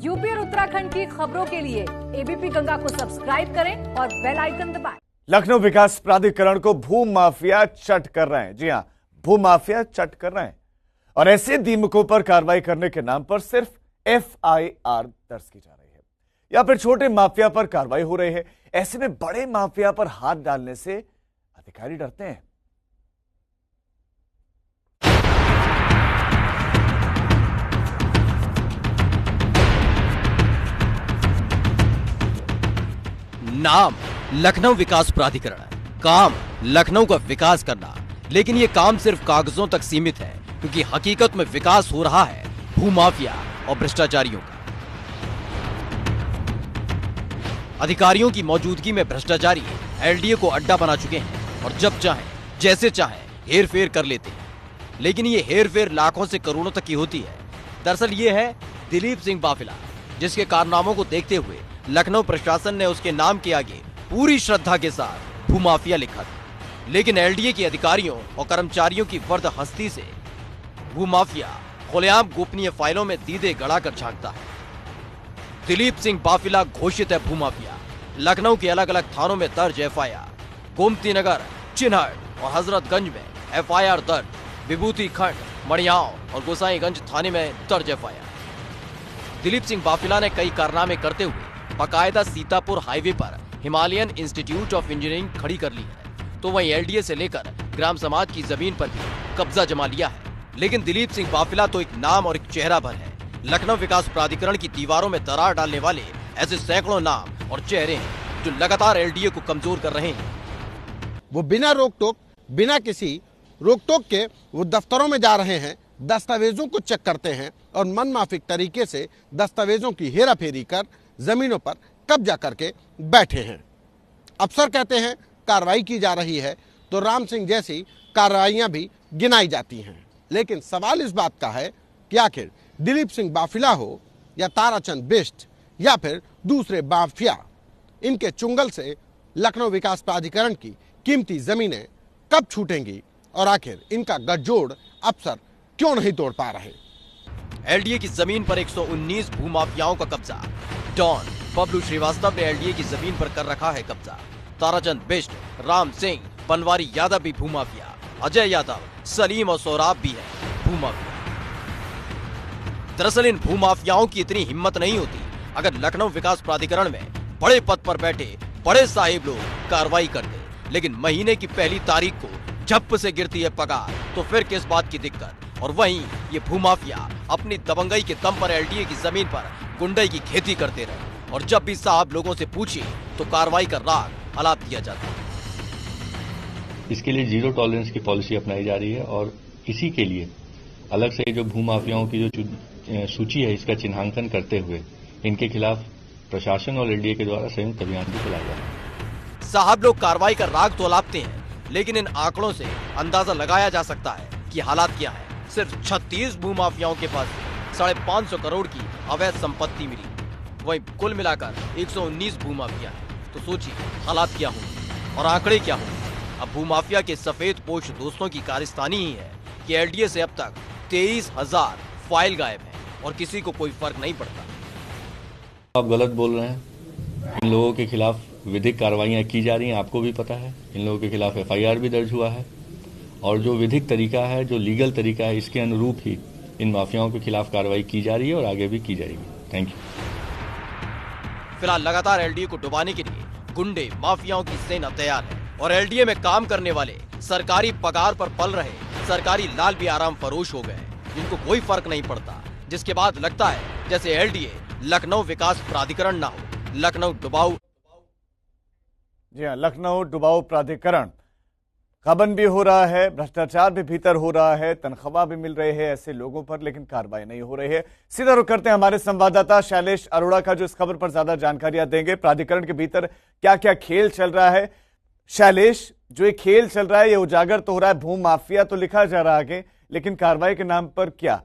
UP और उत्तराखंड की खबरों के लिए एबीपी गंगा को सब्सक्राइब करें और बेल आइकन दबाएं। लखनऊ विकास प्राधिकरण को भू माफिया चट कर रहे हैं। जी हां, भू माफिया चट कर रहे हैं और ऐसे दीमकों पर कार्रवाई करने के नाम पर सिर्फ एफआईआर दर्ज की जा रही है या फिर छोटे माफिया पर कार्रवाई हो रही है। ऐसे में बड़े माफिया पर हाथ डालने से अधिकारी डरते हैं। नाम लखनऊ विकास प्राधिकरण, काम लखनऊ का विकास करना, लेकिन ये काम सिर्फ कागजों तक सीमित है क्योंकि हकीकत में विकास हो रहा है भूमाफिया और भ्रष्टाचारियों का। अधिकारियों की मौजूदगी में भ्रष्टाचारी एलडीए को अड्डा बना चुके हैं और जब चाहे जैसे चाहे हेर फेर कर लेते हैं, लेकिन ये हेर फेर लाखों से करोड़ों तक की होती है। दरअसल ये है दिलीप सिंह बाफिला, जिसके कारनामों को देखते हुए लखनऊ प्रशासन ने उसके नाम के आगे पूरी श्रद्धा के साथ भूमाफिया लिखा था। लेकिन एलडीए के अधिकारियों और कर्मचारियों की वर्द हस्ती से भूमाफिया खुलेआम गोपनीय फाइलों में दीदे गड़ाकर झांकता है। दिलीप सिंह बाफिला घोषित है भूमाफिया। लखनऊ के अलग अलग थानों में दर्ज एफआईआर, गोमती नगर, चिन्हट और हजरतगंज में एफआईआर दर्ज, विभूति खंड, मड़ियाव और गोसाईगंज थाने में दर्ज एफआईआर। दिलीप सिंह बाफिला ने कई कारनामे करते हुए बाकायदा सीतापुर हाईवे पर हिमालयन इंस्टीट्यूट ऑफ इंजीनियरिंग खड़ी कर ली है, तो वहीं एलडीए से लेकर ग्राम समाज की जमीन पर भी कब्जा जमा लिया है। लेकिन दिलीप सिंह बाफिला तो एक नाम और एक चेहरा भर है। लखनऊ विकास प्राधिकरण की दीवारों में दरार डालने वाले ऐसे सैकड़ों नाम और चेहरे हैं जो लगातार एलडीए को कमजोर कर रहे हैं। वो बिना रोक टोक, बिना किसी रोक टोक के वो दफ्तरों में जा रहे हैं, दस्तावेजों को चेक करते हैं और मनमाफिक तरीके से दस्तावेजों की हेराफेरी कर जमीनों पर कब्जा करके बैठे हैं। अफसर कहते हैं कार्रवाई की जा रही है तो राम सिंह जैसी कार्रवाइयां भी गिनाई जाती हैं। लेकिन सवाल इस बात का है कि आखिर दिलीप सिंह बाफिला हो या ताराचंद बिष्ट या फिर दूसरे माफिया, इनके चुंगल से लखनऊ विकास प्राधिकरण की कीमती जमीनें कब छूटेंगी और आखिर इनका गठजोड़ अफसर क्यों नहीं तोड़ पा रहे। एलडीए की जमीन पर 119 भूमाफियाओं का कब्जा। डॉन बबलू श्रीवास्तव ने एलडीए की जमीन पर कर रखा है कब्जा। ताराचंद बिष्ट, राम सिंह, बनवारी यादव भी भूमाफिया, अजय यादव, सलीम और सौराब भी है भूमाफिया। दरअसल इन भूमाफियाओं की इतनी हिम्मत नहीं होती अगर लखनऊ विकास प्राधिकरण में बड़े पद पर बैठे बड़े साहिब लोग कार्रवाई करते, लेकिन महीने की पहली तारीख को झप्प से गिरती है पगार, तो फिर किस बात की दिक्कत। और वहीं ये भूमाफिया अपनी दबंगई के दम पर एलडीए की जमीन पर गुंडई की खेती करते रहे और जब भी साहब लोगों से पूछे तो कार्रवाई का राग हलाप दिया जाता है। इसके लिए जीरो टॉलरेंस की पॉलिसी अपनाई जा रही है और इसी के लिए अलग से जो भूमाफियाओं की जो सूची है इसका चिन्हांकन करते हुए इनके खिलाफ प्रशासन और एलडीए के द्वारा संयुक्त अभियान भी चलाया जा रहा है। साहब लोग कार्रवाई का राग तो अलापते हैं, लेकिन इन आंकड़ों से अंदाजा लगाया जा सकता है कि हालात क्या है। सिर्फ 36 भूमाफियाओं के पास 550 करोड़ की अवैध संपत्ति मिली, वहीं कुल मिलाकर 119 भूमाफिया है। तो सोचिए हालात क्या होंगे और आंकड़े क्या होंगे। अब भूमाफिया के सफेद पोश दोस्तों की कारस्तानी ही है कि एलडीए से अब तक 23,000 फाइल गायब है और किसी को कोई फर्क नहीं पड़ता। आप गलत बोल रहे हैं। इन लोगों के खिलाफ विधिक कार्रवाइयां की जा रही हैं, आपको भी पता है। इन लोगों के खिलाफ एफआईआर भी दर्ज हुआ है और जो विधिक तरीका है, जो लीगल तरीका है, इसके अनुरूप ही इन माफियाओं के खिलाफ कार्रवाई की जा रही है और आगे भी की जाएगी। Thank you. फिलहाल लगातार एलडीए को डुबाने के लिए गुंडे माफियाओं की सेना तैयार है और एलडीए में काम करने वाले सरकारी पगार पर पल रहे सरकारी लाल भी आराम फरोश हो गए, जिनको कोई फर्क नहीं पड़ता, जिसके बाद लगता है जैसे एलडीए लखनऊ विकास प्राधिकरण ना हो, लखनऊ डुबाऊ। जी हाँ, लखनऊ डुबाऊ प्राधिकरण। गबन भी हो रहा है, भ्रष्टाचार भी भीतर हो रहा है, तनख्वाह भी मिल रहे हैं ऐसे लोगों पर, लेकिन कार्रवाई नहीं हो रही है। सीधा रुख करते हैं हमारे संवाददाता शैलेश अरोड़ा का, जो इस खबर पर ज्यादा जानकारियां देंगे। प्राधिकरण के भीतर क्या क्या खेल चल रहा है। शैलेश, जो ये खेल चल रहा है ये उजागर तो हो रहा है, भू माफिया तो लिखा जा रहा है आगे, लेकिन कार्रवाई के नाम पर क्या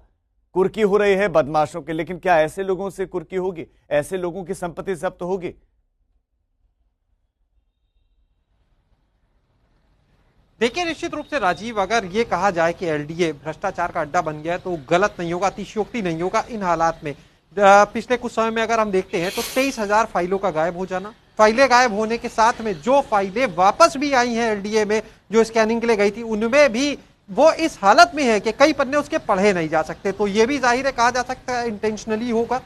कुर्की हो रही है बदमाशों के। लेकिन क्या ऐसे लोगों से कुर्की होगी, ऐसे लोगों की संपत्ति जब्त होगी? देखिए, निश्चित रूप से राजीव, अगर ये कहा जाए कि एलडीए भ्रष्टाचार का अड्डा बन गया है तो गलत नहीं होगा, अतिशयोक्ति नहीं होगा इन हालात में, पिछले कुछ समय में अगर हम देखते हैं तो 23,000 फाइलों का गायब हो जाना, फाइलें गायब होने के साथ में जो फाइलें वापस भी आई हैं एलडीए में जो स्कैनिंग के लिए गई थी, उनमें भी वो इस हालत में है कि कई पन्ने उसके पढ़े नहीं जा सकते। तो ये भी जाहिर है, कहा जा सकता है इंटेंशनली होगा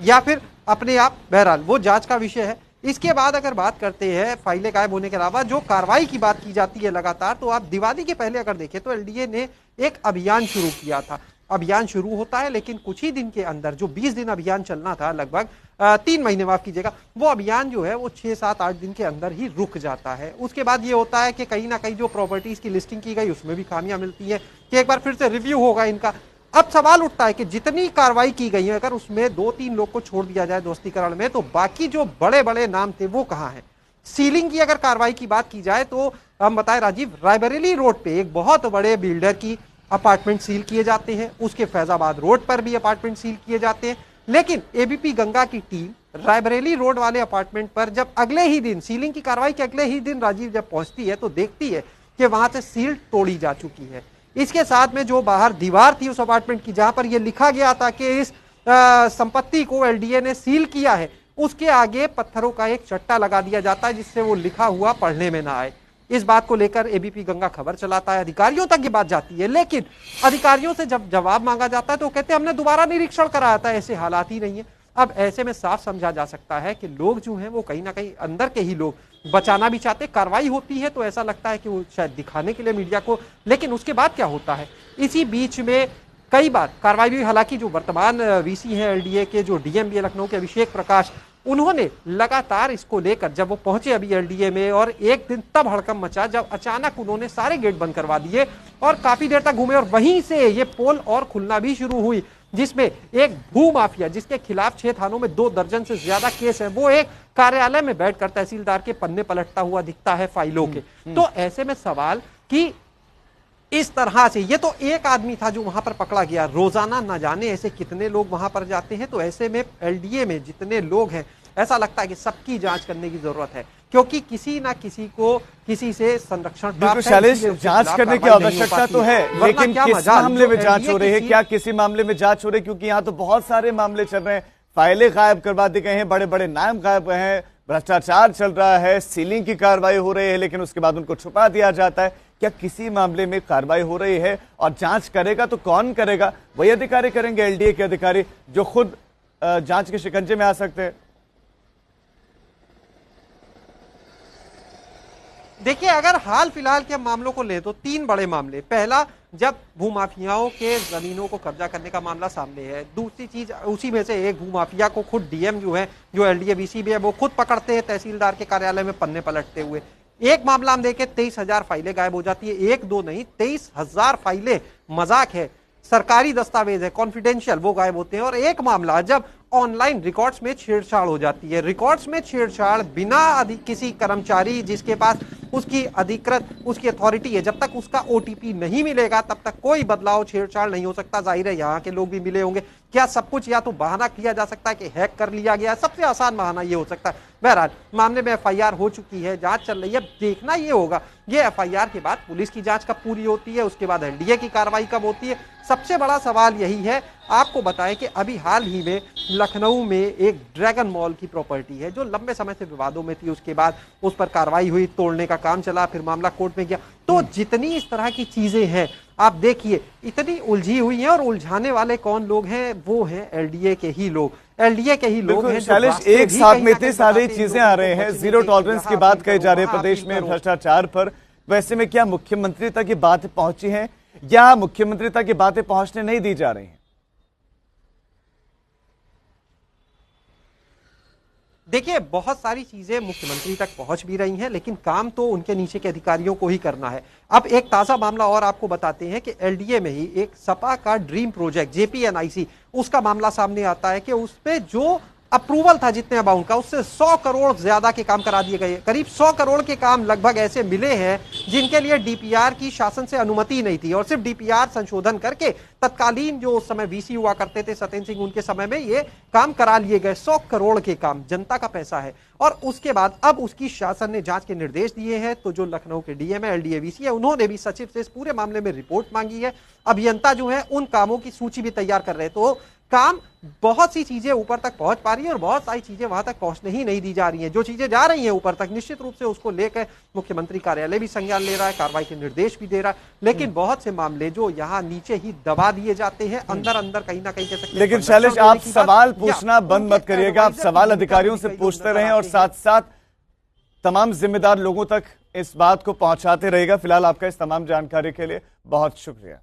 या फिर अपने आप, बहरहाल वो जांच का विषय है। इसके बाद अगर बात करते हैं फाइलें गायब होने के अलावा जो कार्रवाई की बात की जाती है लगातार, तो आप दिवाली के पहले अगर देखें तो एलडीए ने एक अभियान शुरू किया था। अभियान शुरू होता है लेकिन कुछ ही दिन के अंदर, जो 20 दिन अभियान चलना था, लगभग 3 महीने माफ कीजिएगा, वो अभियान जो है वो 6, 7, 8 दिन के अंदर ही रुक जाता है। उसके बाद ये होता है कि कहीं ना कहीं जो प्रॉपर्टीज की लिस्टिंग की गई उसमें भी खामियां मिलती है कि एक बार फिर से रिव्यू होगा इनका। अब सवाल उठता है कि जितनी कार्रवाई की गई है, अगर उसमें 2-3 लोग को छोड़ दिया जाए ध्वस्तीकरण में, तो बाकी जो बड़े बड़े नाम थे वो कहां हैं? सीलिंग की अगर कार्रवाई की बात की जाए तो हम बताएं राजीव, रायबरेली रोड पे एक बहुत बड़े बिल्डर की अपार्टमेंट सील किए जाते हैं, उसके फैजाबाद रोड पर भी अपार्टमेंट सील किए जाते हैं, लेकिन एबीपी गंगा की टीम रायबरेली रोड वाले अपार्टमेंट पर जब अगले ही दिन, सीलिंग की कार्रवाई के अगले ही दिन राजीव जब पहुंचती है तो देखती है कि वहां से सील तोड़ी जा चुकी है। इसके साथ में जो बाहर दीवार थी उस अपार्टमेंट की, जहां पर यह लिखा गया था कि इस संपत्ति को एलडीए ने सील किया है, उसके आगे पत्थरों का एक चट्टा लगा दिया जाता है जिससे वो लिखा हुआ पढ़ने में ना आए। इस बात को लेकर एबीपी गंगा खबर चलाता है, अधिकारियों तक ये बात जाती है, लेकिन अधिकारियों से जब जवाब मांगा जाता है तो कहते हैं हमने दोबारा निरीक्षण कराया था, ऐसे हालात ही नहीं है। अब ऐसे में साफ समझा जा सकता है कि लोग जो हैं वो कहीं ना कहीं अंदर के ही लोग बचाना भी चाहते। कार्रवाई होती है तो ऐसा लगता है कि वो शायद दिखाने के लिए मीडिया को, लेकिन उसके बाद क्या होता है? इसी बीच में कई बार कार्रवाई भी, हालांकि जो वर्तमान वीसी हैं एलडीए के, जो डीएमबी लखनऊ के अभिषेक प्रकाश, उन्होंने लगातार इसको लेकर जब वो पहुंचे अभी एलडीए में, और एक दिन तब हड़कंप मचा जब अचानक उन्होंने सारे गेट बंद करवा दिए और काफी देर तक घूमे, और वहीं से ये पोल और खुलना भी शुरू हुई, जिसमें एक भू माफिया जिसके खिलाफ 6 थानों में 2 दर्जन से ज्यादा केस है, वो एक कार्यालय में बैठकर तहसीलदार के पन्ने पलटता हुआ दिखता है फाइलों के। तो ऐसे में सवाल कि इस तरह से, ये तो एक आदमी था जो वहां पर पकड़ा गया, रोजाना न जाने ऐसे कितने लोग वहां पर जाते हैं। तो ऐसे में एलडीए में जितने लोग हैं, ऐसा लगता है कि सबकी जांच करने की जरूरत है, क्योंकि किसी ना किसी को किसी से संरक्षण बिल्कुल शैलेश, जांच करने की आवश्यकता तो है, लेकिन किस मामले में जांच हो रही है? क्या किसी मामले में जांच हो रही है? क्योंकि यहाँ तो बहुत सारे मामले चल रहे हैं, फाइलें गायब करवा दी गए हैं, बड़े बड़े नाम गायब हुए हैं, भ्रष्टाचार चल रहा है, सीलिंग की कार्रवाई हो रही है, लेकिन उसके बाद उनको छुपा दिया जाता है। क्या किसी मामले में कार्रवाई हो रही है? और जांच करेगा तो कौन करेगा? वही अधिकारी करेंगे, एलडीए के अधिकारी, जो खुद जांच के शिकंजे में आ सकते हैं। देखिए, अगर हाल फिलहाल के मामलों को ले तो 3 बड़े मामले। पहला, जब भूमाफियाओं के जमीनों को कब्जा करने का मामला सामने है। दूसरी चीज, उसी में से एक भूमाफिया को खुद डीएम जो है, जो एलडीए वीसी भी है, वो खुद पकड़ते हैं तहसीलदार के कार्यालय में पन्ने पलटते हुए। एक मामला हम देखें, 23,000 फाइलें गायब हो जाती है, 1-2 नहीं, 23,000 फाइलें, मजाक है, सरकारी दस्तावेज है, कॉन्फिडेंशियल, वो गायब होते हैं। और एक मामला जब ऑनलाइन रिकॉर्ड्स में छेड़छाड़ हो जाती है, रिकॉर्ड्स में छेड़छाड़ बिना किसी कर्मचारी जिसके पास उसकी अधिकृत, उसकी अथॉरिटी है, जब तक उसका ओटीपी नहीं मिलेगा तब तक कोई बदलाव, छेड़छाड़ नहीं हो सकता। जाहिर है यहाँ के लोग भी मिले होंगे। क्या सब कुछ या तो बहाना किया जा सकता है कि हैक कर लिया गया, सबसे आसान बहाना ये हो सकता है। बहरहाल मामले में एफआईआर हो चुकी है, जांच चल रही है। देखना ये होगा ये एफआईआर के बाद पुलिस की जांच कब पूरी होती है, उसके बाद एलडीए की कार्रवाई कब होती है। सबसे बड़ा सवाल यही है। आपको बताएं कि अभी हाल ही में लखनऊ में एक ड्रैगन मॉल की प्रॉपर्टी है जो लंबे समय से विवादों में थी, उसके बाद उस पर कार्रवाई हुई, तोड़ने का काम चला, फिर मामला कोर्ट में गया। तो जितनी इस तरह की चीजें हैं, आप देखिए इतनी उलझी हुई हैं, और उलझाने वाले कौन लोग हैं? वो हैं एलडीए के ही लोग, एलडीए के ही लोग हैं। शैलेश, एक साथ में इतनी सारी चीजें आ रहे हैं, जीरो टॉलरेंस की बात कही जा रही है प्रदेश में भ्रष्टाचार पर। वैसे में क्या मुख्यमंत्री तक ये बातें पहुंची हैं या मुख्यमंत्री तक ये बातें पहुंचने नहीं दी जा रही हैं? देखिए, बहुत सारी चीजें मुख्यमंत्री तक पहुंच भी रही हैं, लेकिन काम तो उनके नीचे के अधिकारियों को ही करना है। अब एक ताजा मामला और आपको बताते हैं कि एलडीए में ही एक सपा का ड्रीम प्रोजेक्ट जेपीएनआईसी, उसका मामला सामने आता है कि उस पे जो अप्रूवल था जितने अमाउंट का, उससे 100 करोड़ ज्यादा के काम करा दिए गए। करीब 100 करोड़ के काम लगभग ऐसे मिले हैं जिनके लिए डीपीआर की शासन से अनुमति नहीं थी, और सिर्फ डीपीआर संशोधन करके तत्कालीन जो उस समय वीसी हुआ करते थे सत्येंद्र सिंह, उनके समय में ये काम करा लिए गए। 100 करोड़ के काम, जनता का पैसा है। और उसके बाद अब उसकी शासन ने जांच के निर्देश दिए हैं। तो जो लखनऊ के डीएम है, एलडीए वीसी है, उन्होंने भी सचिव से इस पूरे मामले में रिपोर्ट मांगी है। अभियंता जो है उन कामों की सूची भी तैयार कर रहे हैं। तो काम बहुत सी चीजें ऊपर तक पहुंच पा रही है और बहुत सारी चीजें वहां तक पहुंचने ही नहीं दी जा रही हैं। जो चीजें जा रही हैं ऊपर तक निश्चित रूप से उसको लेकर मुख्यमंत्री कार्यालय भी संज्ञान ले रहा है, कार्रवाई के निर्देश भी दे रहा है, लेकिन बहुत से मामले जो यहाँ नीचे ही दबा दिए जाते हैं, अंदर अंदर कहीं ना कहीं कह सकते हैं। लेकिन शैलेश, आप सवाल पूछना बंद मत करिएगा, आप सवाल अधिकारियों से पूछते रहें और साथ साथ तमाम जिम्मेदार लोगों तक इस बात को पहुंचाते रहेगा। फिलहाल आपका इस तमाम जानकारी के लिए बहुत शुक्रिया।